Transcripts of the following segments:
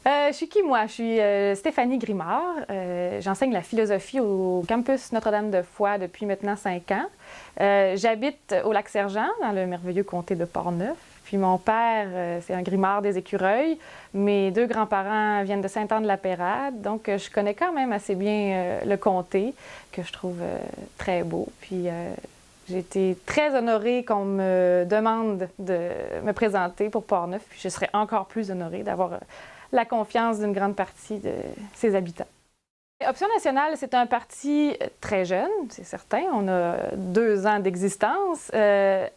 Je suis qui, moi? Je suis Stéphanie Grimard. J'enseigne la philosophie au campus Notre-Dame-de-Foix depuis maintenant 5 ans. J'habite au Lac-Sergent, dans le merveilleux comté de Portneuf. Puis mon père, c'est un Grimard des Écureuils. Mes 2 grands-parents viennent de Sainte-Anne-de-la-Pérade. Donc, je connais quand même assez bien le comté, que je trouve très beau. Puis, j'ai été très honorée qu'on me demande de me présenter pour Portneuf. Puis, je serais encore plus honorée d'avoir la confiance d'une grande partie de ses habitants. Option nationale, c'est un parti très jeune, c'est certain. On a 2 ans d'existence,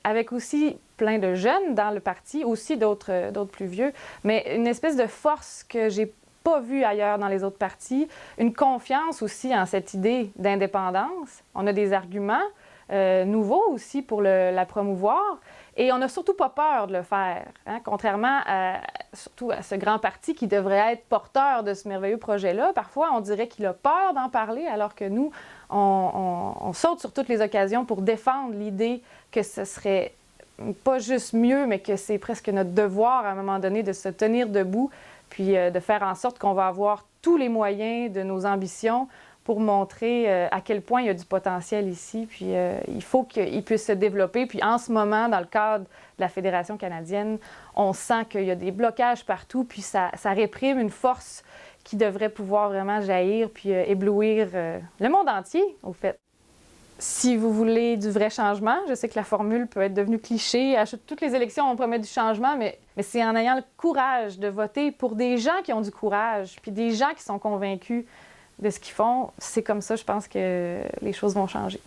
avec aussi plein de jeunes dans le parti, aussi d'autres plus vieux, mais une espèce de force que j'ai pas vue ailleurs dans les autres partis, une confiance aussi en cette idée d'indépendance. On a des arguments nouveaux aussi pour la promouvoir. Et on n'a surtout pas peur de le faire, hein? Contrairement surtout à ce grand parti qui devrait être porteur de ce merveilleux projet-là. Parfois, on dirait qu'il a peur d'en parler, alors que nous, on saute sur toutes les occasions pour défendre l'idée que ce serait pas juste mieux, mais que c'est presque notre devoir à un moment donné de se tenir debout, puis de faire en sorte qu'on va avoir tous les moyens de nos ambitions pour montrer à quel point il y a du potentiel ici. Puis il faut qu'il puisse se développer. Puis en ce moment, dans le cadre de la Fédération canadienne, on sent qu'il y a des blocages partout, puis ça réprime une force qui devrait pouvoir vraiment jaillir puis éblouir le monde entier, au fait. Si vous voulez du vrai changement, je sais que la formule peut être devenue cliché. À toutes les élections, on promet du changement, mais c'est en ayant le courage de voter pour des gens qui ont du courage, puis des gens qui sont convaincus de ce qu'ils font. C'est comme ça, je pense que les choses vont changer.